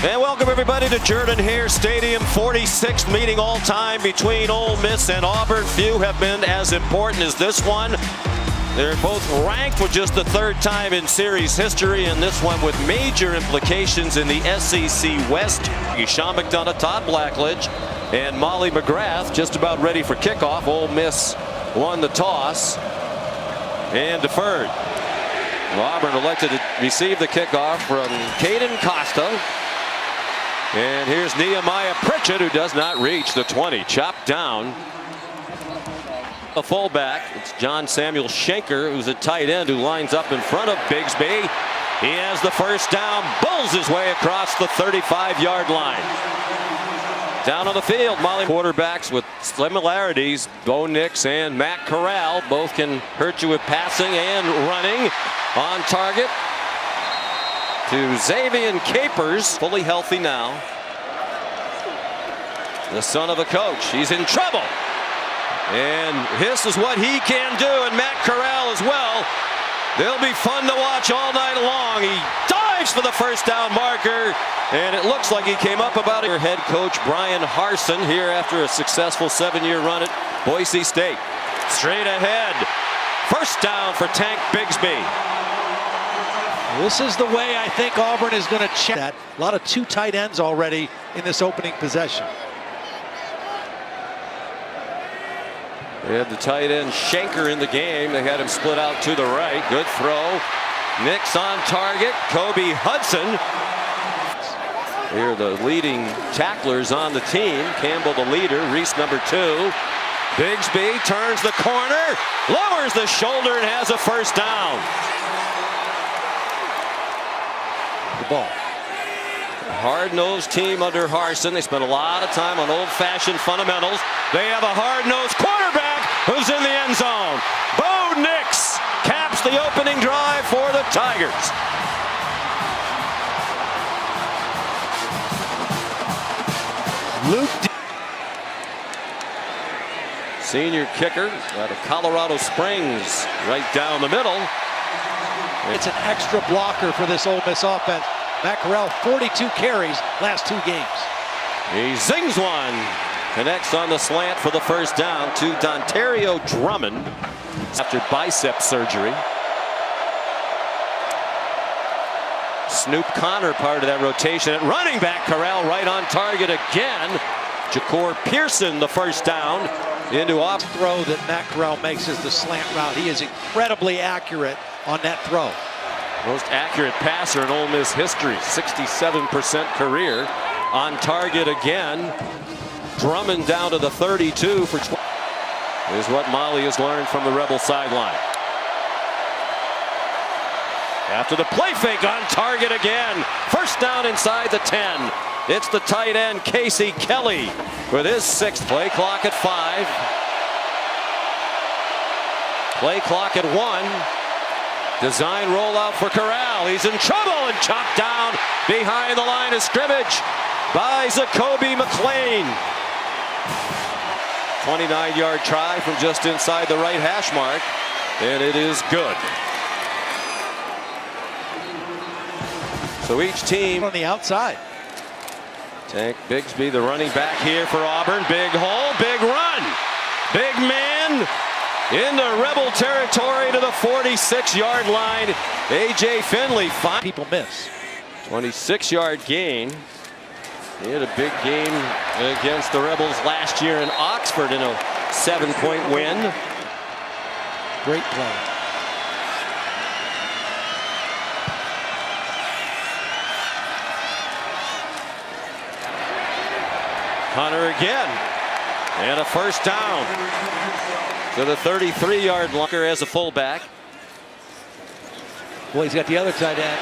And welcome everybody to Jordan-Hare Stadium. 46th meeting all time between Ole Miss and Auburn. Few have been as important as this one. They're both ranked for just the third time in series history, and this one with major implications in the SEC West. Sean McDonough, Todd Blackledge, and Molly McGrath just about ready for kickoff. Ole Miss won the toss and deferred. Auburn elected to receive the kickoff from Caden Costa. And here's Nehemiah Pritchett, who does not reach the 20. Chopped down. A fullback. It's John Samuel Shanker, who's a tight end, who lines up in front of Bigsby. He has the first down, bulls his way across the 35-yard line. Down on the field, Molly. Quarterbacks with similarities. Bo Nix and Matt Corral both can hurt you with passing and running. On target to Xavier Capers, fully healthy now. The son of a coach, he's in trouble. And this is what he can do, and Matt Corral as well. They'll be fun to watch all night long. He dives for the first down marker, and it looks like he came up about it. Head coach Brian Harsin here after a successful 7-year run at Boise State. Straight ahead, first down for Tank Bigsby. This is the way I think Auburn is going to check that. A lot of two tight ends already in this opening possession. They had the tight end Shanker in the game. They had him split out to the right. Good throw. Nix on target. Kobe Hudson. Here are the leading tacklers on the team. Campbell the leader. Reese number 2. Bigsby turns the corner, lowers the shoulder, and has a first down. The ball. Hard-nosed team under Harsin. They spent a lot of time on old-fashioned fundamentals. They have a hard-nosed quarterback who's in the end zone. Bo Nix caps the opening drive for the Tigers. Luke, senior kicker out of Colorado Springs, right down the middle. it's an extra blocker for this Ole Miss offense. Matt Corral, 42 carries last 2 games. He zings one. Connects on the slant for the first down to Dontario Drummond after bicep surgery. Snoop Connor part of that rotation at running back. Corral right on target again. Ja'Cour Pearson the first down into off. Throw that Matt Corral makes is the slant route. He is incredibly accurate on that throw. Most accurate passer in Ole Miss history, 67% career. On target again. Drummond down to the 32 for 12. Is what Molly has learned from the Rebel sideline. After the play fake, on target again. First down inside the 10. It's the tight end Casey Kelly with his 6th. Play clock at 5. Play clock at 1. Design rollout for Corral. He's in trouble and chopped down behind the line of scrimmage by Zacoby McClain. 29-yard try from just inside the right hash mark, and it is good. So each team On the outside. Tank Bigsby, the running back here for Auburn. Big hole, big run. Big man into Rebel territory to the 46-yard line. A.J. Finley. People miss. 26-yard gain. He had a big game against the Rebels last year in Oxford in a 7-point win. Great play. Hunter again. And a first down to the 33-yard line as a fullback. Boy, he's got the other tight end.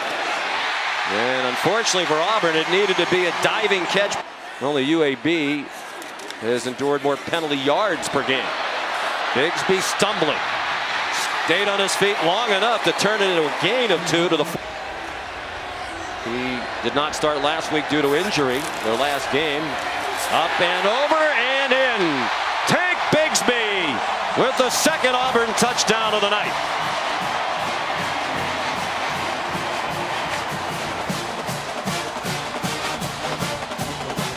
And unfortunately for Auburn, it needed to be a diving catch. Only UAB has endured more penalty yards per game. Bigsby stumbling. Stayed on his feet long enough to turn it into a gain of 2 to the. He did not start last week due to injury. Their last game. Up and over and in. Tank Bigsby with the 2nd Auburn touchdown of the night.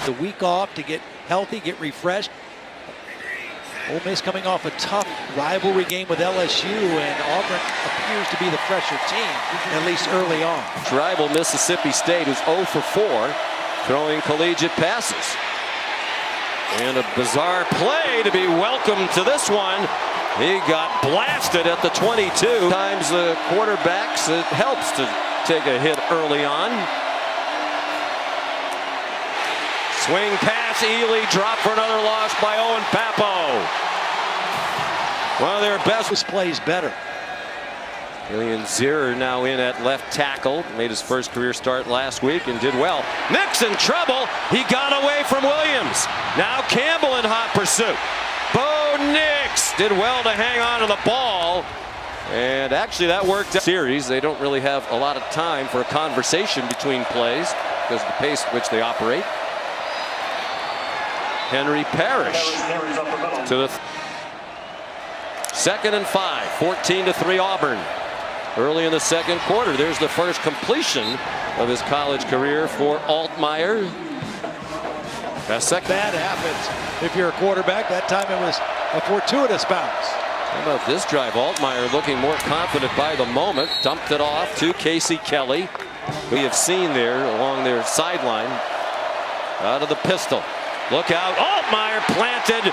The week off to get healthy, get refreshed. Ole Miss coming off a tough rivalry game with LSU, and Auburn appears to be the fresher team, at least early on. Rival Mississippi State, who's 0 for 4, throwing collegiate passes. And a bizarre play to be welcomed to this one. He got blasted at the 22. Times the quarterbacks, it helps to take a hit early on. Swing pass, Ely dropped for another loss by Owen Papo. One of their best. This plays better. William Zierer now in at left tackle. Made his first career start last week and did well. Nix in trouble. He got away from Williams. Now Campbell in hot pursuit. Bo Nix did well to hang on to the ball. And actually that worked out. Series, they don't really have a lot of time for a conversation between plays because of the pace at which they operate. Henry Parrish to the 2nd and 5, 14-3 Auburn. Early in the second quarter, there's the first completion of his college career for Altmaier. Bad happens if you're a quarterback. That time it was a fortuitous bounce. How about this drive? Altmaier looking more confident by the moment. Dumped it off to Casey Kelly. We have seen there along their sideline. Out of the pistol. Look out. Altmaier planted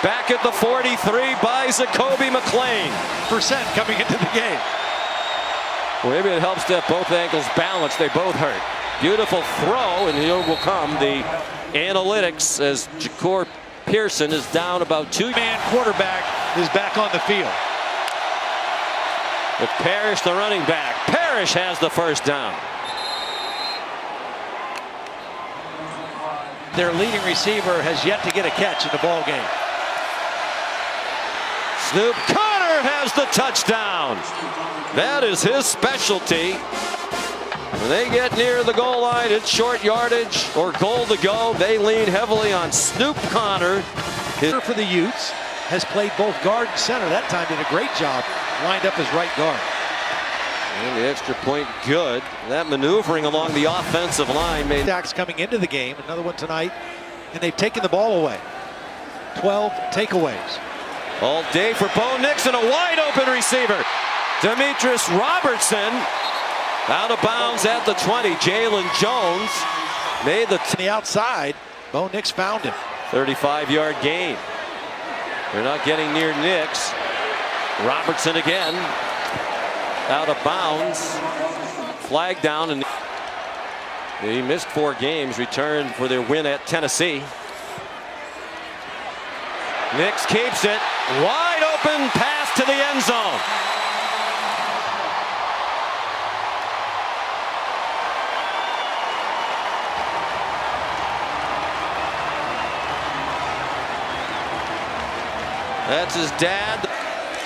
back at the 43 by Zacoby McClain. Percent coming into the game. Well, maybe it helps to have both ankles balanced. They both hurt. Beautiful throw, and here will come the analytics as Ja'Cour Pearson is down about 2. Man quarterback is back on the field. With Parrish, the running back. Parrish has the first down. Their leading receiver has yet to get a catch in the ball game. Snoop Connor has the touchdown. That is his specialty. When they get near the goal line, it's short yardage or goal to go. They lean heavily on Snoop Connor. For the Utes, has played both guard and center. That time did a great job. Lined up as right guard. And the extra point good. That maneuvering along the offensive line made. Sacks coming into the game. Another one tonight. And they've taken the ball away. 12 takeaways. All day for Bo Nix, and a wide open receiver. Demetrius Robertson out of bounds at the 20. Jalen Jones made the outside. Bo Nix found him. 35-yard gain. They're not getting near Nix. Robertson again out of bounds. Flag down, and he missed 4 games. Returned for their win at Tennessee. Nix keeps it. Wide open pass to the end zone. That's his dad.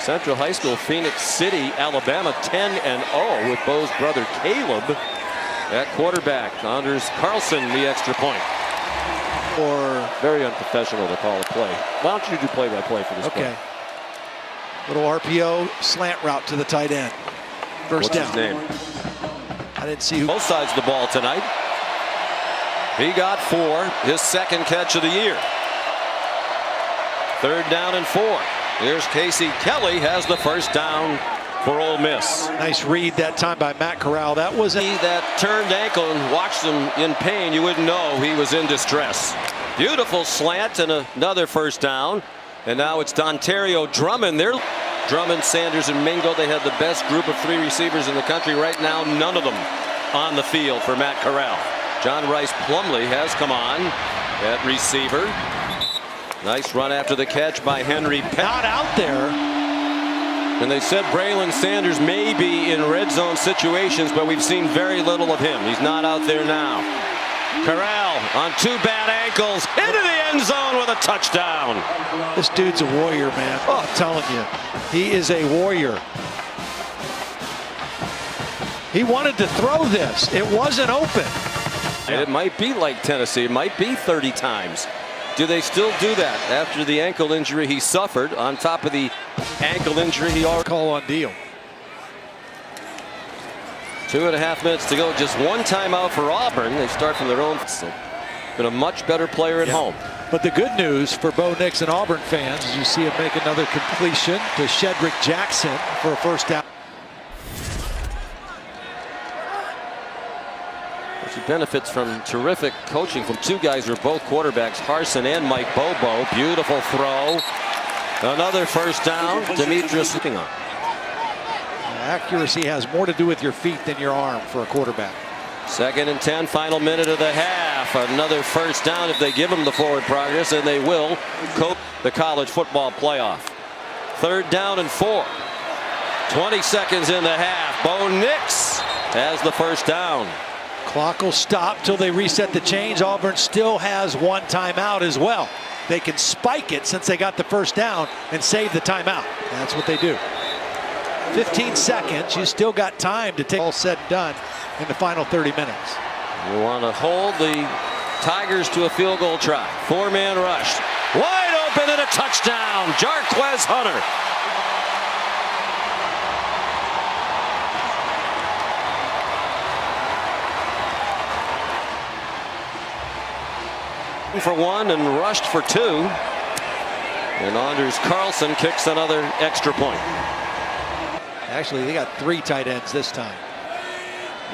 Central High School, Phoenix City, Alabama, 10-0 with Bo's brother Caleb at quarterback. Anders Carlson the extra point. Or very unprofessional to call a play. Why don't you do play-by-play for this play? Okay. Little RPO slant route to the tight end. First down. What's his name? I didn't see who. Both sides of the ball tonight. He got 4, his second catch of the year. 3rd down and 4. Here's Casey Kelly has the first down for Ole Miss. Nice read that time by Matt Corral. That was that turned ankle and watched him in pain. You wouldn't know he was in distress. Beautiful slant and another first down. And now it's Dontario Drummond. They're Drummond, Sanders, and Mingo. They have the best group of 3 receivers in the country right now. None of them on the field for Matt Corral. John Rice Plumlee has come on at receiver. Nice run after the catch by Henry. Not out there. And they said Braylon Sanders may be in red zone situations, but we've seen very little of him. He's not out there now. Corral on 2 bad ankles into the end zone with a touchdown. This dude's a warrior, man. Oh, I'm telling you, he is a warrior. He wanted to throw this. It wasn't open. And it might be like Tennessee. It might be 30 times. Do they still do that after the ankle injury he suffered on top of the ankle injury he already call on deal? 2.5 minutes to go. Just 1 timeout for Auburn. They start from their own. Been a much better player at home. But the good news for Bo Nix and Auburn fans is you see him make another completion to Shedrick Jackson for a first down. He benefits from terrific coaching from two guys who are both quarterbacks, Harsin and Mike Bobo. Beautiful throw. Another first down. Demetrius looking on. Accuracy has more to do with your feet than your arm for a quarterback. 2nd and 10, final minute of the half. Another first down if they give them the forward progress, and they will. Coach the college football playoff. 3rd down and 4. 20 seconds in the half. Bo Nix has the first down. Clock will stop till they reset the chains. Auburn still has one timeout as well. They can spike it since they got the first down and save the timeout. That's what they do. 15 seconds. You still got time to take all said and done in the final 30 minutes. You want to hold the Tigers to a field goal try. 4-man rush. Wide open and a touchdown. Jarquez Hunter. For 1 and rushed for 2. And Anders Carlson kicks another extra point. Actually, they got 3 tight ends this time.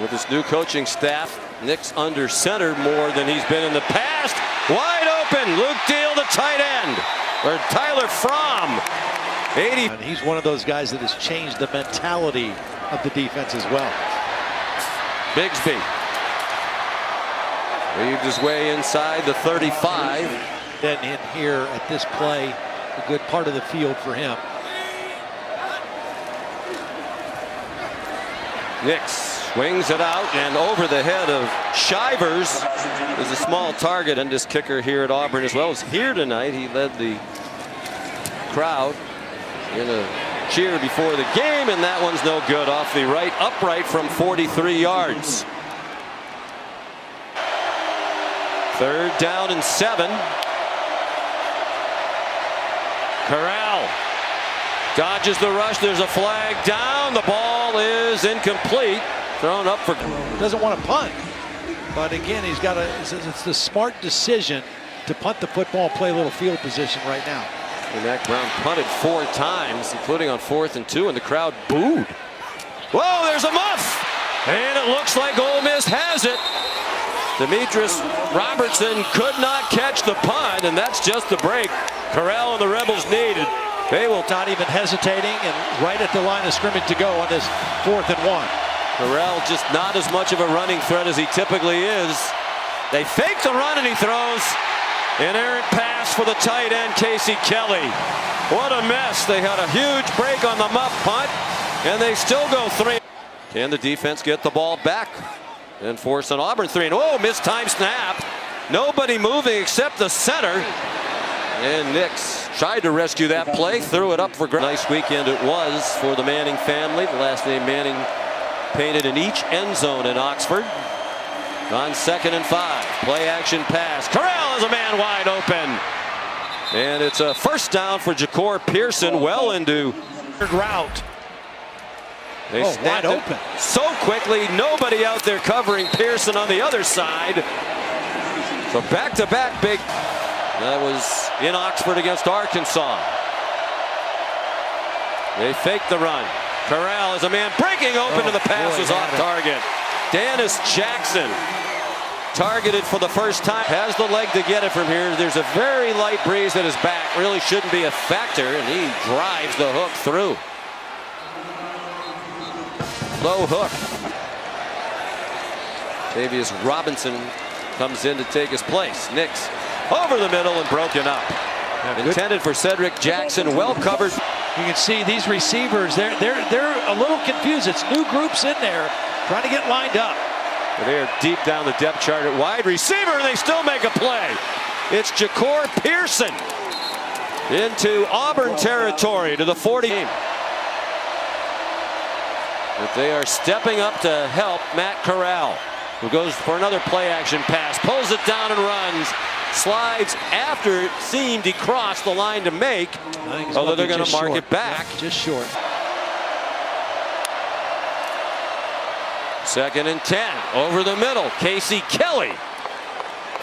With his new coaching staff, Nix under center more than he's been in the past. Wide open. Luke Deal, the tight end. Or Tyler Fromm. 80. And he's one of those guys that has changed the mentality of the defense as well. Bigsby weaves his way inside the 35. Then in here at this play, a good part of the field for him. Nix swings it out and over the head of Shivers. Is a small target, and this kicker here at Auburn as well as here tonight. He led the crowd in a cheer before the game, and that one's no good. Off the right upright from 43 yards. 3rd down and 7. Corral dodges the rush. There's a flag down. The ball is incomplete. Thrown up for. Doesn't want to punt. But again, he's got it's the smart decision to punt the football and play a little field position right now. And Mac Brown punted 4 times, including on 4th and 2, and the crowd booed. Whoa, there's a muff. And it looks like Ole Miss has it. Demetrius Robertson could not catch the punt, and that's just the break Corral and the Rebels needed. They will not even hesitating, and right at the line of scrimmage to go on this 4th and 1. Corral just not as much of a running threat as he typically is. They fake the run, and he throws an errant pass for the tight end, Casey Kelly. What a mess. They had a huge break on the muff punt, and they still go 3. Can the defense get the ball back and force an Auburn 3? And oh, mistimed snap. Nobody moving except the center. And Nix tried to rescue that play, threw it up for grabs. Nice weekend it was for the Manning family. The last name Manning painted in each end zone in Oxford. On 2nd and 5, play action pass. Corral has a man wide open. And it's a first down for Ja'Cour Pearson, well into route. They wide open so quickly, nobody out there covering Pearson on the other side. So back-to-back big. That was in Oxford against Arkansas. They fake the run. Corral is a man breaking open, and the pass was off target. Dennis Jackson targeted for the first time. Has the leg to get it from here. There's a very light breeze at his back. Really shouldn't be a factor, and he drives the hook through. Low hook. Davius Robinson comes in to take his place. Nix over the middle and broken up. Intended for Cedric Jackson, well covered. You can see these receivers, they're a little confused. It's new groups in there trying to get lined up. They are deep down the depth chart at wide receiver, and they still make a play. It's Ja'Cour Pearson into Auburn territory to the 40. But they are stepping up to help Matt Corral, who goes for another play action pass, pulls it down and runs, slides after it seemed he crossed the line to make, although they're going to mark it back. Yeah, just short. 2nd and 10, over the middle, Casey Kelly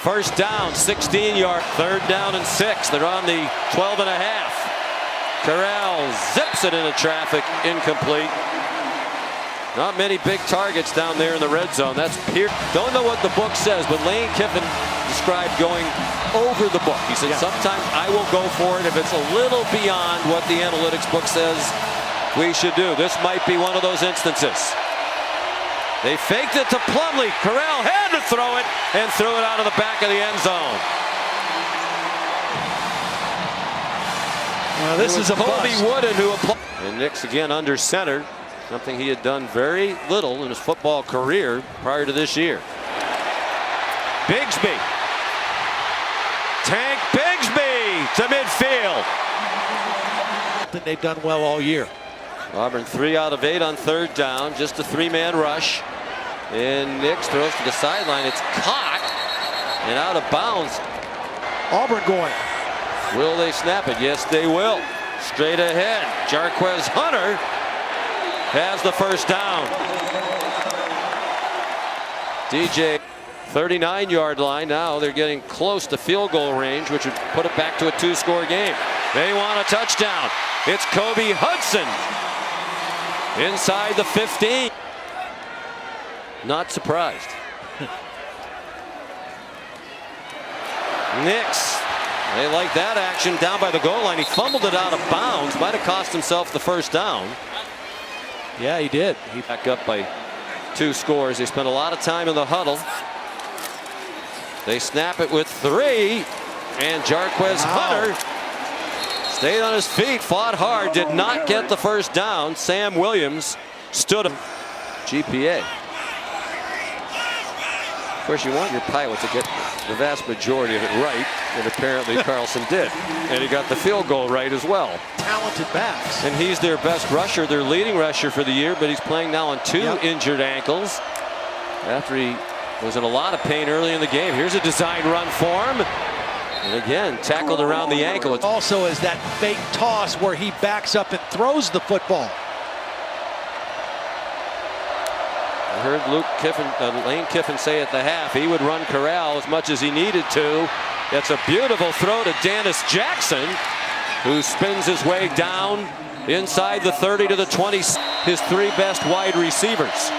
First down, 16-yard, 3rd down and 6. They're on the 12 and a half. Corral zips it into traffic, incomplete. Not many big targets down there in the red zone. That's Pierce. Don't know what the book says, but Lane Kiffin described going over the book. He said, sometimes I will go for it if it's a little beyond what the analytics book says we should do. This might be one of those instances. They faked it to Plumlee. Corral had to throw it and threw it out of the back of the end zone. Well, this is a Kobe Wooden who applied. And Nix again under center. Something he had done very little in his football career prior to this year. Bigsby. Tank Bigsby to midfield. They've done well all year. Auburn 3 out of 8 on 3rd down. Just a 3-man rush. And Nix throws to the sideline. It's caught and out of bounds. Auburn going. Will they snap it? Yes, they will. Straight ahead. Jarquez Hunter has the first down. DJ 39-yard line. Now they're getting close to field goal range, which would put it back to a 2-score game. They want a touchdown. It's Kobe Hudson inside the 15. Not surprised. Nix. They like that action down by the goal line. He fumbled it out of bounds. Might have cost himself the first down. Yeah, he did. He back up by 2 scores. They spent a lot of time in the huddle. They snap it with 3. And Jarquez Hunter stayed on his feet, fought hard, did not get the first down. Sam Williams stood up. GPA. Of course, you want your pilot to get the vast majority of it right, and apparently Carlson did. And he got the field goal right as well. Talented backs. And he's their best rusher, their leading rusher for the year, but he's playing now on 2 injured ankles after he was in a lot of pain early in the game. Here's a design run for him. And again, tackled around the ankle. It also is that fake toss where he backs up and throws the football. I heard Lane Kiffin say at the half he would run Corral as much as he needed to. It's a beautiful throw to Dennis Jackson, who spins his way down inside the 30 to the 20. His 3 best wide receivers.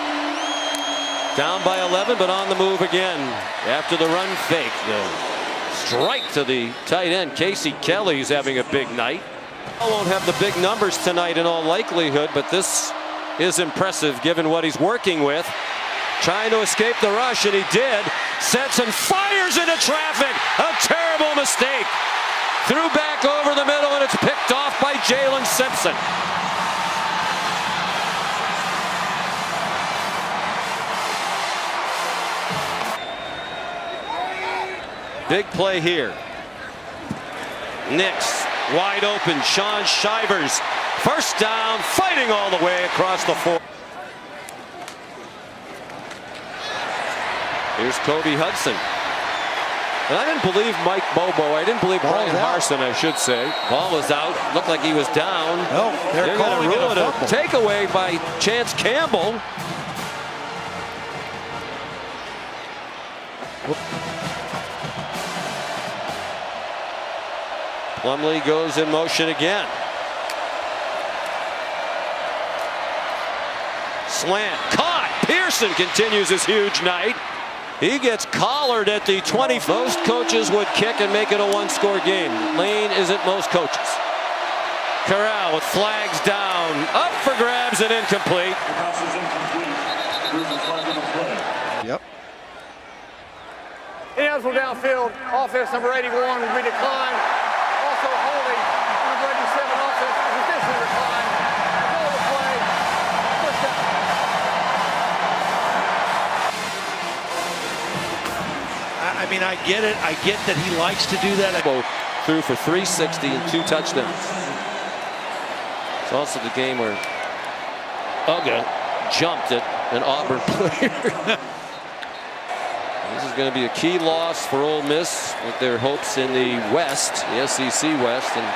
Down by 11, but on the move again after the run fake. The strike to the tight end. Casey Kelly's having a big night. Won't have the big numbers tonight in all likelihood, but this is impressive given what he's working with. Trying to escape the rush, and he did. Sets and fires into traffic. A terrible mistake. Threw back over the middle, and it's picked off by Jalen Simpson. Big play here. Nix wide open. Sean Shivers. First down, fighting all the way across the 4. Here's Kobe Hudson. And I didn't believe Mike Bobo. I didn't believe Brian Harsin, I should say. Ball was out. Looked like he was down. No, they're calling it a takeaway by Chance Campbell. Plumlee goes in motion again. Slant caught. Pearson continues his huge night. He gets collared at the 20. Most coaches would kick and make it a 1-score game. Lane isn't most coaches. Corral with flags down, up for grabs and incomplete. Yep. Eligible downfield. Offense number 81 will be declined. Also holding number 87 offense is additionally declined. Goal to play. First down. I mean, I get it. I get that he likes to do that. Threw for 360 and 2 touchdowns. It's also the game where Uga jumped at an Auburn player. This is going to be a key loss for Ole Miss with their hopes in the West, the SEC West, and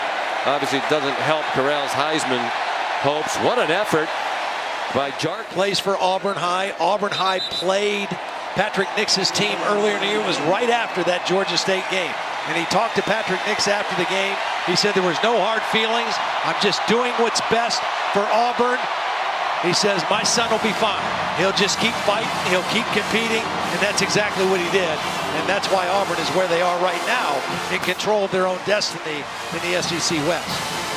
obviously it doesn't help Corral's Heisman hopes. What an effort by Jark. Plays for Auburn High. Auburn High played Patrick Nix's team earlier in the year. It was right after that Georgia State game. And he talked to Patrick Nix after the game. He said there was no hard feelings. I'm just doing what's best for Auburn. He says, my son will be fine. He'll just keep fighting. He'll keep competing. And that's exactly what he did. And that's why Auburn is where they are right now, in control of their own destiny in the SEC West.